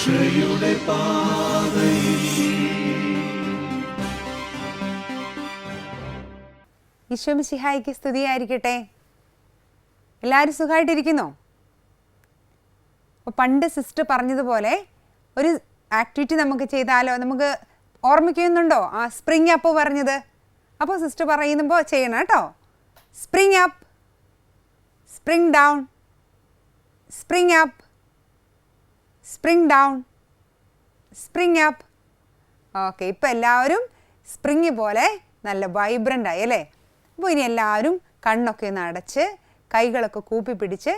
രക്ഷയുടെ പാതയിൽ. ഈശോ മിശിഹായിക്ക് സ്തുതിയായിരിക്കട്ടെ. എല്ലാവരും സുഖമായിട്ടിരിക്കുന്നോ? അപ്പോൾ പണ്ട് സിസ്റ്റർ പറഞ്ഞതുപോലെ ഒരു ആക്ടിവിറ്റി നമുക്ക് ചെയ്താലോ? നമുക്ക് ഓർമ്മിക്കുന്നുണ്ടോ ആ സ്പ്രിങ് അപ്പ് പറഞ്ഞത്? അപ്പോൾ സിസ്റ്റർ പറയുമ്പോൾ ചെയ്യണം കേട്ടോ. Spring up, spring down, spring up, spring down, spring up. Okay, ഇപ്പോൾ എല്ലാവരും സ്പ്രിങ് പോലെ നല്ല വൈബ്രൻ്റ് ആയി അല്ലേ? അപ്പോൾ ഇനി എല്ലാവരും കണ്ണൊക്കെ ഒന്ന് അടച്ച് കൈകളൊക്കെ കൂപ്പി പിടിച്ച്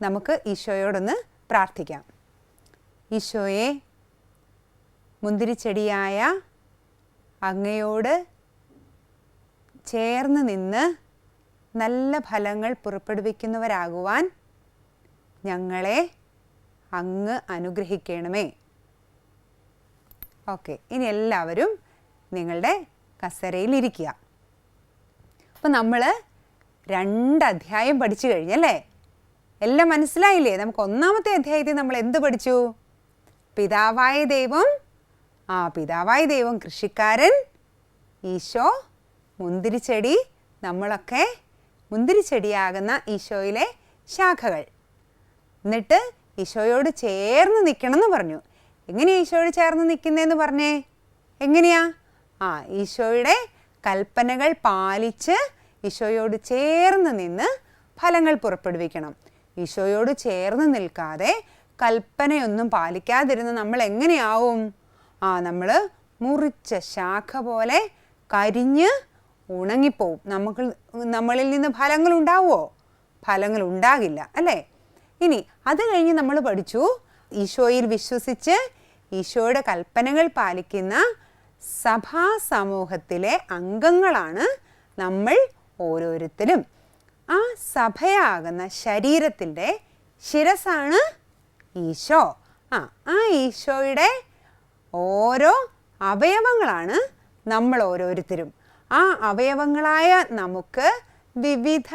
നമുക്ക് ഈശോയോടൊന്ന് പ്രാർത്ഥിക്കാം. ഈശോയെ, മുന്തിരിച്ചെടിയായ അങ്ങയോട് ചേർന്ന് നിന്ന് നല്ല ഫലങ്ങൾ പുറപ്പെടുവിക്കുന്നവരാകുവാൻ ഞങ്ങളെ അങ്ങ് അനുഗ്രഹിക്കണമേ. ഓക്കെ, ഇനി എല്ലാവരും നിങ്ങളുടെ കസേരയിലിരിക്കുക. അപ്പോൾ നമ്മൾ 2 അധ്യായം പഠിച്ചു കഴിഞ്ഞല്ലേ? എല്ലാം മനസ്സിലായില്ലേ? നമുക്ക് 1-ാമത്തെ അധ്യായത്തിൽ നമ്മൾ എന്ത് പഠിച്ചു? പിതാവായ ദൈവം കൃഷിക്കാരൻ, ഈശോ മുന്തിരിച്ചെടി, നമ്മളൊക്കെ മുന്തിരിച്ചെടിയാകുന്ന ഈശോയിലെ ശാഖകൾ. എന്നിട്ട് ഈശോയോട് ചേർന്ന് നിൽക്കണം എന്ന് പറഞ്ഞു. എങ്ങനെയാണ് ഈശോയോട് ചേർന്ന് നിൽക്കുന്നതെന്ന് പറഞ്ഞേ? എങ്ങനെയാ? ഈശോയുടെ കൽപ്പനകൾ പാലിച്ച് ഈശോയോട് ചേർന്ന് നിന്ന് ഫലങ്ങൾ പുറപ്പെടുവിക്കണം. ഈശോയോട് ചേർന്ന് നിൽക്കാതെ കൽപ്പനയൊന്നും പാലിക്കാതിരുന്ന് നമ്മൾ എങ്ങനെയാവും? നമ്മൾ മുറിച്ച ശാഖ പോലെ കരിഞ്ഞ് ഉണങ്ങിപ്പോവും. നമ്മളിൽ നിന്ന് ഫലങ്ങൾ ഉണ്ടാവുമോ? ഫലങ്ങൾ ഉണ്ടാകില്ല അല്ലേ? ഇനി അത് കഴിഞ്ഞ് നമ്മൾ പഠിച്ചു, ഈശോയിൽ വിശ്വസിച്ച് ഈശോയുടെ കൽപ്പനകൾ പാലിക്കുന്ന സഭാ സമൂഹത്തിലെ അംഗങ്ങളാണ് നമ്മൾ ഓരോരുത്തരും. ആ സഭയാകുന്ന ശരീരത്തിൻ്റെ ശിരസ്സാണ് ഈശോ. ആ ഈശോയുടെ ഓരോ അവയവങ്ങളാണ് നമ്മൾ ഓരോരുത്തരും. ആ അവയവങ്ങളായ നമുക്ക് വിവിധ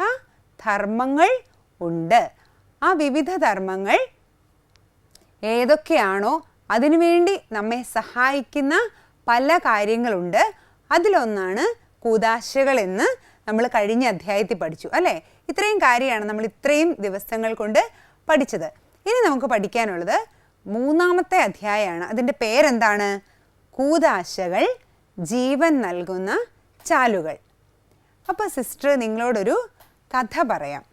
ധർമ്മങ്ങൾ ഉണ്ട്. ആ വിവിധ ധർമ്മങ്ങൾ ഏതൊക്കെയാണോ അതിനുവേണ്ടി നമ്മെ സഹായിക്കുന്ന പല കാര്യങ്ങളുണ്ട്. അതിലൊന്നാണ് കൂദാശകൾ എന്ന് നമ്മൾ കഴിഞ്ഞ അധ്യായത്തിൽ പഠിച്ചു അല്ലേ? ഇത്രയും കാര്യമാണ് നമ്മൾ ഇത്രയും ദിവസങ്ങൾ കൊണ്ട് പഠിച്ചത്. ഇനി നമുക്ക് പഠിക്കാനുള്ളത് 3-ാമത്തെ അധ്യായമാണ്. അതിൻ്റെ പേരെന്താണ്? കൂദാശകൾ, ജീവൻ നൽകുന്ന ചാലുകൾ. അപ്പോൾ സിസ്റ്റർ നിങ്ങളോടൊരു കഥ പറയാം.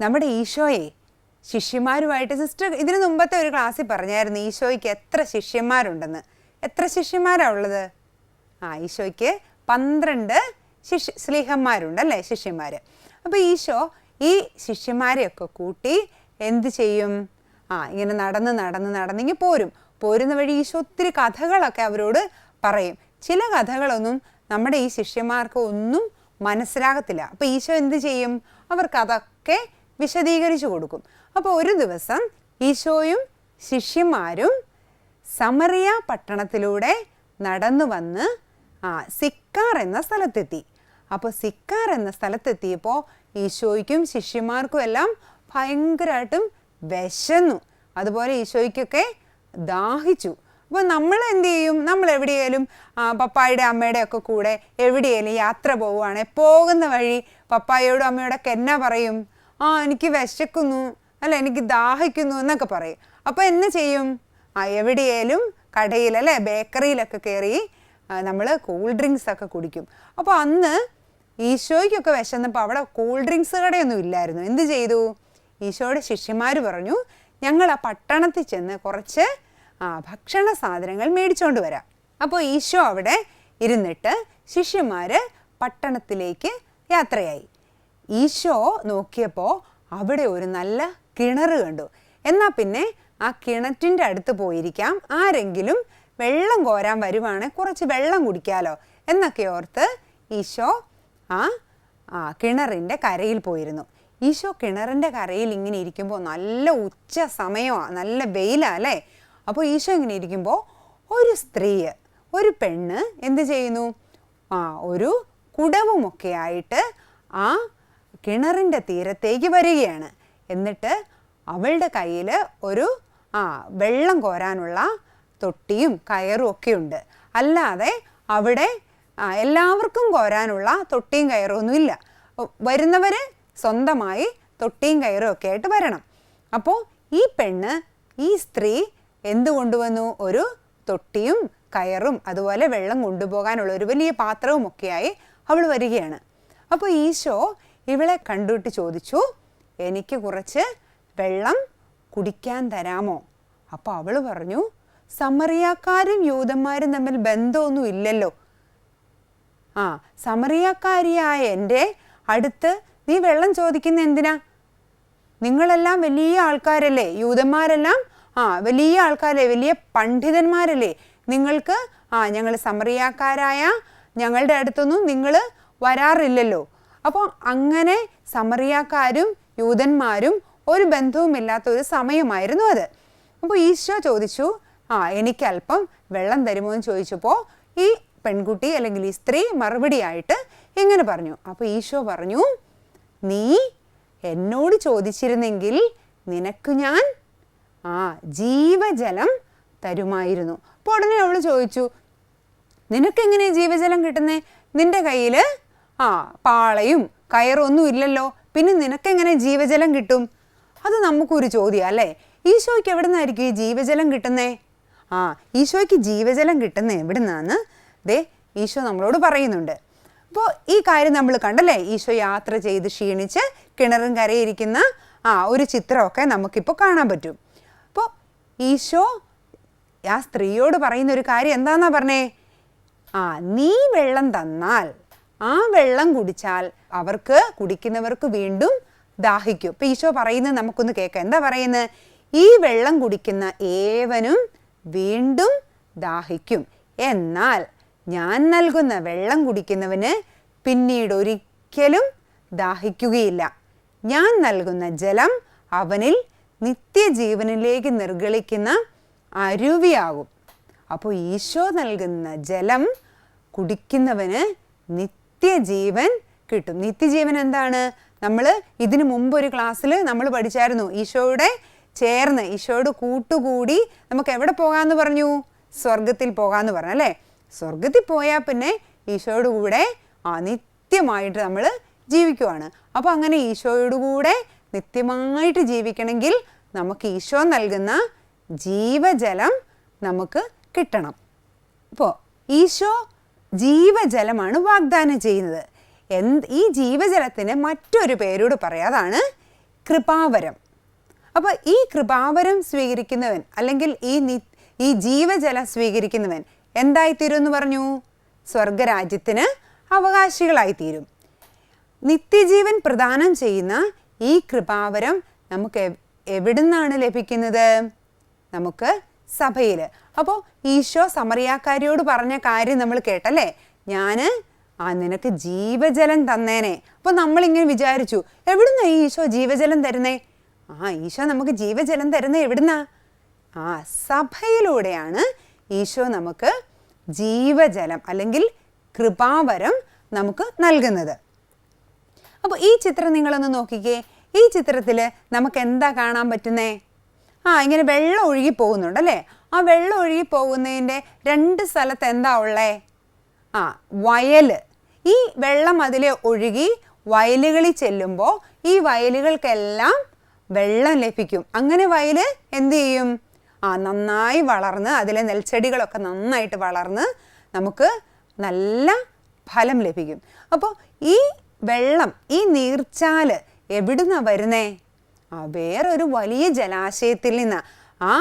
നമ്മുടെ ഈശോയെ ശിഷ്യന്മാരുമായിട്ട് സിസ്റ്റർ ഇതിനു മുമ്പത്തെ ഒരു ക്ലാസ്സിൽ പറഞ്ഞായിരുന്നു ഈശോയ്ക്ക് എത്ര ശിഷ്യന്മാരുണ്ടെന്ന്. എത്ര ശിഷ്യന്മാരാണ് ഉള്ളത്? ഈശോയ്ക്ക് 12 സ്ലീഹന്മാരുണ്ട് അല്ലേ? ശിഷ്യന്മാർ. അപ്പോൾ ഈശോ ഈ ശിഷ്യന്മാരെയൊക്കെ കൂട്ടി എന്ത് ചെയ്യും? ഇങ്ങനെ നടന്നിങ്ങ് പോരുന്ന വഴി ഈശോ ഒത്തിരി കഥകളൊക്കെ അവരോട് പറയും. ചില കഥകളൊന്നും നമ്മുടെ ഈ ശിഷ്യന്മാർക്ക് ഒന്നും മനസ്സിലാകത്തില്ല. അപ്പോൾ ഈശോ എന്ത് ചെയ്യും? അവർക്ക് അതൊക്കെ വിശദീകരിച്ചു കൊടുക്കും. അപ്പോൾ ഒരു ദിവസം ഈശോയും ശിഷ്യന്മാരും സമറിയ പട്ടണത്തിലൂടെ നടന്നു വന്ന് സിക്കാർ എന്ന സ്ഥലത്തെത്തി. അപ്പോൾ സിക്കാർ എന്ന സ്ഥലത്തെത്തിയപ്പോൾ ഈശോയ്ക്കും ശിഷ്യന്മാർക്കും എല്ലാം ഭയങ്കരമായിട്ടും വിശന്നു. അതുപോലെ ഈശോയ്ക്കൊക്കെ ദാഹിച്ചു. അപ്പോൾ നമ്മൾ എന്ത് ചെയ്യും? നമ്മൾ എവിടെയായാലും പപ്പായുടെ അമ്മയുടെ ഒക്കെ കൂടെ എവിടെയായാലും യാത്ര പോവുകയാണെ പോകുന്ന വഴി പപ്പായോടും അമ്മയോടൊക്കെ എന്നാ പറയും? എനിക്ക് വിശക്കുന്നു അല്ല, എനിക്ക് ദാഹിക്കുന്നു എന്നൊക്കെ പറയും. അപ്പോൾ എന്നെ ചെയ്യും? എവിടെയായാലും കടയിൽ അല്ലേ, ബേക്കറിയിലൊക്കെ കയറി നമ്മൾ കൂൾ ഡ്രിങ്ക്സ് ഒക്കെ കുടിക്കും. അപ്പോൾ അന്ന് ഈശോയ്ക്കൊക്കെ വിശന്നപ്പോൾ അവിടെ കൂൾ ഡ്രിങ്ക്സ് കടയൊന്നും ഇല്ലായിരുന്നു. എന്ത് ചെയ്തു? ഈശോയുടെ ശിഷ്യന്മാർ പറഞ്ഞു, ഞങ്ങൾ ആ പട്ടണത്തിൽ ചെന്ന് കുറച്ച് ഭക്ഷണ സാധനങ്ങൾ മേടിച്ചുകൊണ്ട് വരാം. അപ്പോൾ ഈശോ അവിടെ ഇരുന്നിട്ട് ശിഷ്യന്മാർ പട്ടണത്തിലേക്ക് യാത്രയായി. ഈശോ നോക്കിയപ്പോൾ അവിടെ ഒരു നല്ല കിണർ കണ്ടു. എന്നാൽ പിന്നെ ആ കിണറ്റിൻ്റെ അടുത്ത് പോയിരിക്കാം, ആരെങ്കിലും വെള്ളം കോരാൻ വരുവാണെങ്കിൽ കുറച്ച് വെള്ളം കുടിക്കാമല്ലോ എന്നൊക്കെ ഓർത്ത് ഈശോ കിണറിൻ്റെ കരയിൽ പോയിരുന്നു. ഈശോ കിണറിൻ്റെ കരയിൽ ഇങ്ങനെ ഇരിക്കുമ്പോൾ നല്ല ഉച്ച സമയമാണ്, നല്ല വെയിലാണ് അല്ലേ? അപ്പോൾ ഈശോ ഇങ്ങനെ ഇരിക്കുമ്പോൾ ഒരു പെണ്ണ് എന്ത് ചെയ്യുന്നു? ഒരു കുടവുമൊക്കെ ആയിട്ട് ആ കിണറിൻ്റെ തീരത്തേക്ക് വരികയാണ്. എന്നിട്ട് അവളുടെ കയ്യിൽ ഒരു വെള്ളം കോരാനുള്ള തൊട്ടിയും കയറും ഒക്കെ ഉണ്ട്. അല്ലാതെ അവിടെ എല്ലാവർക്കും കോരാനുള്ള തൊട്ടിയും കയറും ഒന്നുമില്ല. വരുന്നവർ സ്വന്തമായി തൊട്ടിയും കയറും ഒക്കെ ആയിട്ട് വരണം. അപ്പോൾ ഈ പെണ്ണ്, ഈ സ്ത്രീ എന്ത് കൊണ്ടുവന്നു? ഒരു തൊട്ടിയും കയറും അതുപോലെ വെള്ളം കൊണ്ടുപോകാനുള്ള ഒരു വലിയ പാത്രവും ഒക്കെയായി അവൾ വരികയാണ്. അപ്പോൾ ഈശോ ഇവളെ കണ്ടിട്ട് ചോദിച്ചു, എനിക്ക് കുറച്ച് വെള്ളം കുടിക്കാൻ തരാമോ? അപ്പോൾ അവൾ പറഞ്ഞു, സമറിയാക്കാരും യൂദന്മാരും തമ്മിൽ ബന്ധമൊന്നും ഇല്ലല്ലോ. സമറിയാക്കാരിയായ എൻ്റെ അടുത്ത് നീ വെള്ളം ചോദിക്കുന്ന എന്തിനാ? നിങ്ങളെല്ലാം വലിയ ആൾക്കാരല്ലേ, യൂദന്മാരെല്ലാം വലിയ ആൾക്കാരല്ലേ, വലിയ പണ്ഡിതന്മാരല്ലേ. നിങ്ങൾക്ക് ഞങ്ങൾ സമറിയാക്കാരായ ഞങ്ങളുടെ അടുത്തൊന്നും നിങ്ങൾ വരാറില്ലല്ലോ. അപ്പോൾ അങ്ങനെ സമറിയാക്കാരും യൂദന്മാരും ഒരു ബന്ധവുമില്ലാത്ത ഒരു സമയമായിരുന്നു അത്. അപ്പോൾ ഈശോ ചോദിച്ചു, എനിക്ക് അല്പം വെള്ളം തരുമോ എന്ന് ചോദിച്ചപ്പോൾ ഈ പെൺകുട്ടി അല്ലെങ്കിൽ ഈ സ്ത്രീ മറുപടിയായിട്ട് എങ്ങനെ പറഞ്ഞു? അപ്പോൾ ഈശോ പറഞ്ഞു, നീ എന്നോട് ചോദിച്ചിരുന്നെങ്കിൽ നിനക്ക് ഞാൻ ജീവജലം തരുമായിരുന്നു. അപ്പോൾ ഉടനെ അവൾ ചോദിച്ചു, നിനക്കെങ്ങനെ ജീവജലം കിട്ടുന്നേ? നിന്റെ കയ്യിൽ പാളയും കയറൊന്നും ഇല്ലല്ലോ, പിന്നെ നിനക്കെങ്ങനെ ജീവജലം കിട്ടും? അത് നമുക്കൊരു ചോദ്യം അല്ലേ. ഈശോയ്ക്ക് എവിടെ നിന്നായിരിക്കും ഈ ജീവജലം കിട്ടുന്നേ? ഈശോയ്ക്ക് ജീവജലം കിട്ടുന്നേ എവിടെ നിന്നാന്ന് ഈശോ നമ്മളോട് പറയുന്നുണ്ട്. അപ്പോൾ ഈ കാര്യം നമ്മൾ കണ്ടല്ലേ, ഈശോ യാത്ര ചെയ്ത് ക്ഷീണിച്ച് കിണറും കരയിരിക്കുന്ന ഒരു ചിത്രമൊക്കെ നമുക്കിപ്പോൾ കാണാൻ പറ്റും. അപ്പോൾ ഈശോ ആ സ്ത്രീയോട് പറയുന്ന ഒരു കാര്യം എന്താന്നാ പറഞ്ഞേ? നീ വെള്ളം തന്നാൽ ആ വെള്ളം കുടിച്ചാൽ കുടിക്കുന്നവർക്ക് വീണ്ടും ദാഹിക്കും. ഇപ്പം ഈശോ പറയുന്നത് നമുക്കൊന്ന് കേൾക്കാം. എന്താ പറയുന്നത്? ഈ വെള്ളം കുടിക്കുന്ന ഏവനും വീണ്ടും ദാഹിക്കും, എന്നാൽ ഞാൻ നൽകുന്ന വെള്ളം കുടിക്കുന്നവന് പിന്നീട് ഒരിക്കലും ദാഹിക്കുകയില്ല. ഞാൻ നൽകുന്ന ജലം അവനിൽ നിത്യജീവനിലേക്ക് നിർഗളിക്കുന്ന അരുവിയാകും. അപ്പോൾ ഈശോ നൽകുന്ന ജലം കുടിക്കുന്നവന് നിത്യജീവൻ കിട്ടും. നിത്യജീവൻ എന്താണ്? നമ്മൾ ഇതിനു മുമ്പ് ഒരു ക്ലാസ്സിൽ നമ്മൾ പഠിച്ചായിരുന്നു. ഈശോയോട് കൂട്ടുകൂടി നമുക്ക് എവിടെ പോകാമെന്ന് പറഞ്ഞു? സ്വർഗത്തിൽ പോകാമെന്ന് പറഞ്ഞു അല്ലേ. സ്വർഗത്തിൽ പോയാൽ പിന്നെ ഈശോയോട് കൂടെ നിത്യമായിട്ട് നമ്മൾ ജീവിക്കുവാണ്. അപ്പോൾ അങ്ങനെ ഈശോയോട് കൂടെ നിത്യമായിട്ട് ജീവിക്കണമെങ്കിൽ നമുക്ക് ഈശോ നൽകുന്ന ജീവജലം നമുക്ക് കിട്ടണം. അപ്പോൾ ഈശോ ജീവജലമാണ് വാഗ്ദാനം ചെയ്യുന്നത്. ഈ ജീവജലത്തിന് മറ്റൊരു പേരോട് പറയാതാണ് കൃപാവരം. അപ്പോൾ ഈ കൃപാവരം സ്വീകരിക്കുന്നവൻ അല്ലെങ്കിൽ ഈ ജീവജലം സ്വീകരിക്കുന്നവൻ എന്തായിത്തീരും എന്ന് പറഞ്ഞു? സ്വർഗരാജ്യത്തിന് അവകാശികളായിത്തീരും. നിത്യജീവൻ പ്രദാനം ചെയ്യുന്ന ഈ കൃപാവരം നമുക്ക് എവിടുന്നാണ് ലഭിക്കുന്നത്? നമുക്ക് സഭയിൽ. അപ്പോൾ ഈശോ സമറിയാക്കാരിയോട് പറഞ്ഞ കാര്യം നമ്മൾ കേട്ടല്ലേ, നിനക്ക് ജീവജലം തന്നേനെ. അപ്പോൾ നമ്മളിങ്ങനെ വിചാരിച്ചു, എവിടുന്നാ ഈശോ ജീവജലം തരുന്നേ? ഈശോ നമുക്ക് ജീവജലം തരുന്നത് എവിടുന്നാ? സഭയിലൂടെയാണ് ഈശോ നമുക്ക് ജീവജലം അല്ലെങ്കിൽ കൃപാവരം നമുക്ക് നൽകുന്നത്. അപ്പോൾ ഈ ചിത്രം നിങ്ങളൊന്ന് നോക്കിക്കേ. ഈ ചിത്രത്തിൽ നമുക്ക് എന്താ കാണാൻ പറ്റുന്നേ? ഇങ്ങനെ വെള്ളം ഒഴുകി പോകുന്നുണ്ടല്ലേ. ആ വെള്ളം ഒഴുകി പോകുന്നതിൻ്റെ രണ്ട് സ്ഥലത്ത് എന്താ ഉള്ളേ? വയൽ. ഈ വെള്ളം അതിലെ ഒഴുകി വയലുകളിൽ ചെല്ലുമ്പോൾ ഈ വയലുകൾക്കെല്ലാം വെള്ളം ലഭിക്കും. അങ്ങനെ വയൽ എന്ത് ചെയ്യും? നന്നായി വളർന്ന് അതിലെ നെൽച്ചെടികളൊക്കെ നന്നായിട്ട് വളർന്ന് നമുക്ക് നല്ല ഫലം ലഭിക്കും. അപ്പോൾ ഈ വെള്ളം, ഈ നീർച്ചാല് എവിടുന്നാണ് വരുന്നേ? വേറൊരു വലിയ ജലാശയത്തിൽ നിന്ന്, ആ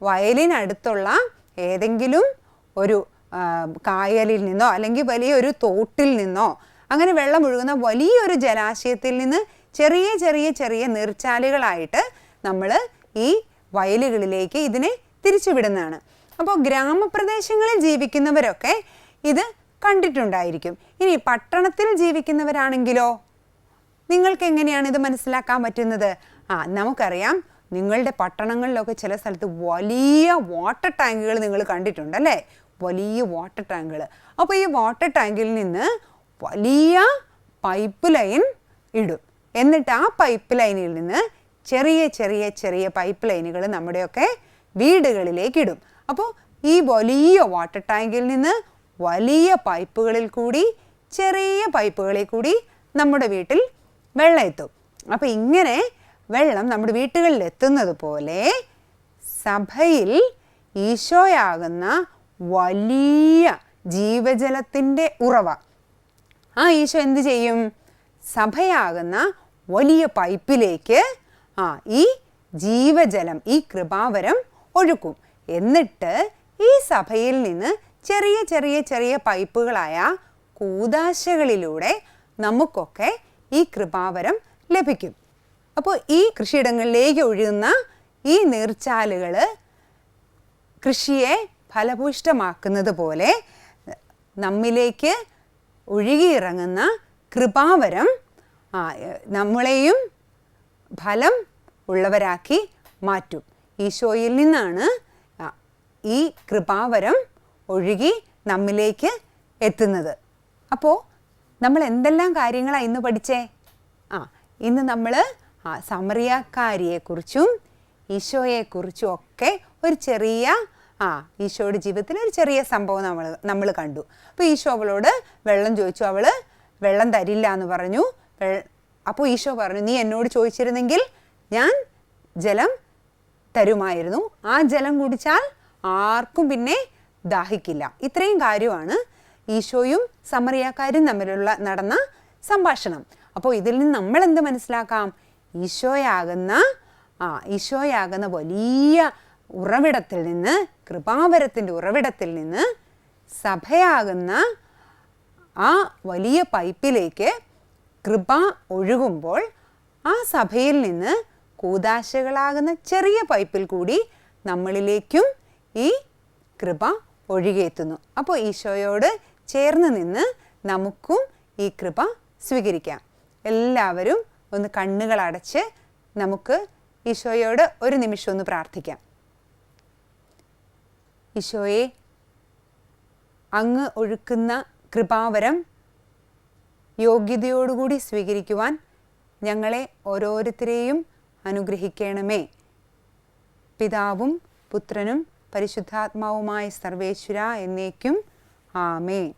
വയലിനടുത്തുള്ള ഏതെങ്കിലും ഒരു കായലിൽ നിന്നോ അല്ലെങ്കിൽ വലിയൊരു തോട്ടിൽ നിന്നോ അങ്ങനെ വെള്ളം ഒഴുകുന്ന വലിയൊരു ജലാശയത്തിൽ നിന്ന് ചെറിയ ചെറിയ ചെറിയ നീർച്ചാലുകളായിട്ട് നമ്മൾ ഈ വയലുകളിലേക്ക് ഇതിനെ തിരിച്ചുവിടുന്നതാണ്. അപ്പോൾ ഗ്രാമപ്രദേശങ്ങളിൽ ജീവിക്കുന്നവരൊക്കെ ഇത് കണ്ടിട്ടുണ്ടായിരിക്കും. ഇനി പട്ടണത്തിൽ ജീവിക്കുന്നവരാണെങ്കിലോ നിങ്ങൾക്ക് എങ്ങനെയാണ് ഇത് മനസ്സിലാക്കാൻ പറ്റുന്നത്? നമുക്കറിയാം, നിങ്ങളുടെ പട്ടണങ്ങളിലൊക്കെ ചില സ്ഥലത്ത് വലിയ വാട്ടർ ടാങ്കുകൾ നിങ്ങൾ കണ്ടിട്ടുണ്ടല്ലേ, വലിയ വാട്ടർ ടാങ്കുകൾ. അപ്പോൾ ഈ വാട്ടർ ടാങ്കിൽ നിന്ന് വലിയ പൈപ്പ് ലൈൻ ഇടും. എന്നിട്ട് ആ പൈപ്പ് ലൈനിൽ നിന്ന് ചെറിയ ചെറിയ ചെറിയ പൈപ്പ് ലൈനുകൾ നമ്മുടെയൊക്കെ വീടുകളിലേക്ക് ഇടും. അപ്പോൾ ഈ വലിയ വാട്ടർ ടാങ്കിൽ നിന്ന് വലിയ പൈപ്പുകളിൽ കൂടി ചെറിയ പൈപ്പുകളിൽ കൂടി നമ്മുടെ വീട്ടിൽ വെള്ളം എത്തും. അപ്പോൾ ഇങ്ങനെ വെള്ളം നമ്മുടെ വീട്ടുകളിൽ എത്തുന്നത് പോലെ സഭയിൽ ഈശോയാകുന്ന വലിയ ജീവജലത്തിൻ്റെ ഉറവ, ആ ഈശോ എന്ത് ചെയ്യും? സഭയാകുന്ന വലിയ പൈപ്പിലേക്ക് ഈ ജീവജലം, ഈ കൃപാവരം ഒഴുക്കും. എന്നിട്ട് ഈ സഭയിൽ നിന്ന് ചെറിയ ചെറിയ ചെറിയ പൈപ്പുകളായ കൂദാശകളിലൂടെ നമുക്കൊക്കെ ഈ കൃപാവരം ലഭിക്കും. അപ്പോൾ ഈ കൃഷിയിടങ്ങളിലേക്ക് ഒഴുകുന്ന ഈ നീർച്ചാലുകൾ കൃഷിയെ ഫലഭൂയിഷ്ഠമാക്കുന്നത് പോലെ നമ്മിലേക്ക് ഒഴുകിയിറങ്ങുന്ന കൃപാവരം നമ്മളെയും ഫലം ഉള്ളവരാക്കി മാറ്റും. ഈശോയിൽ നിന്നാണ് ഈ കൃപാവരം ഒഴുകി നമ്മിലേക്ക് എത്തുന്നത്. അപ്പോൾ നമ്മൾ എന്തെല്ലാം കാര്യങ്ങളാണ് ഇന്ന് പഠിച്ചേ? ഇന്ന് നമ്മൾ സമറിയാക്കാരിയെക്കുറിച്ചും ഈശോയെക്കുറിച്ചും ഒക്കെ ഒരു ചെറിയ ഈശോയുടെ ജീവിതത്തിൽ ഒരു ചെറിയ സംഭവം നമ്മൾ കണ്ടു. അപ്പോൾ ഈശോ അവളോട് വെള്ളം ചോദിച്ചു, അവൾ വെള്ളം തരില്ല എന്ന് പറഞ്ഞു. അപ്പോൾ ഈശോ പറഞ്ഞു, നീ എന്നോട് ചോദിച്ചിരുന്നെങ്കിൽ ഞാൻ ജലം തരുമായിരുന്നു. ആ ജലം കുടിച്ചാൽ ആർക്കും പിന്നെ ദാഹിക്കില്ല. ഇത്രയും കാര്യമാണ് ഈശോയും സമറിയാക്കാരും തമ്മിലുള്ള നടന്ന സംഭാഷണം. അപ്പോൾ ഇതിൽ നിന്ന് നമ്മൾ എന്ത് മനസ്സിലാക്കാം? ഈശോയാകുന്ന വലിയ ഉറവിടത്തിൽ നിന്ന്, കൃപാവരത്തിൻ്റെ ഉറവിടത്തിൽ നിന്ന് സഭയാകുന്ന ആ വലിയ പൈപ്പിലേക്ക് കൃപ ഒഴുകുമ്പോൾ ആ സഭയിൽ നിന്ന് കൂദാശകളാകുന്ന ചെറിയ പൈപ്പിൽ കൂടി നമ്മളിലേക്കും ഈ കൃപ ഒഴുകിയെത്തുന്നു. അപ്പോൾ ഈശോയോട് ചേർന്ന് നിന്ന് നമുക്കും ഈ കൃപ സ്വീകരിക്കാം. എല്ലാവരും ഒന്ന് കണ്ണുകൾ അടച്ച് നമുക്ക് ഈശോയോട് ഒരു നിമിഷം ഒന്ന് പ്രാർത്ഥിക്കാം. ഈശോയെ, അങ്ങ് ഒഴുക്കുന്ന കൃപാവരം യോഗ്യതയോടുകൂടി സ്വീകരിക്കുവാൻ ഞങ്ങളെ ഓരോരുത്തരെയും അനുഗ്രഹിക്കണമേ. പിതാവും പുത്രനും പരിശുദ്ധാത്മാവുമായ സർവേശ്വര എന്നേക്കും ആമേൻ.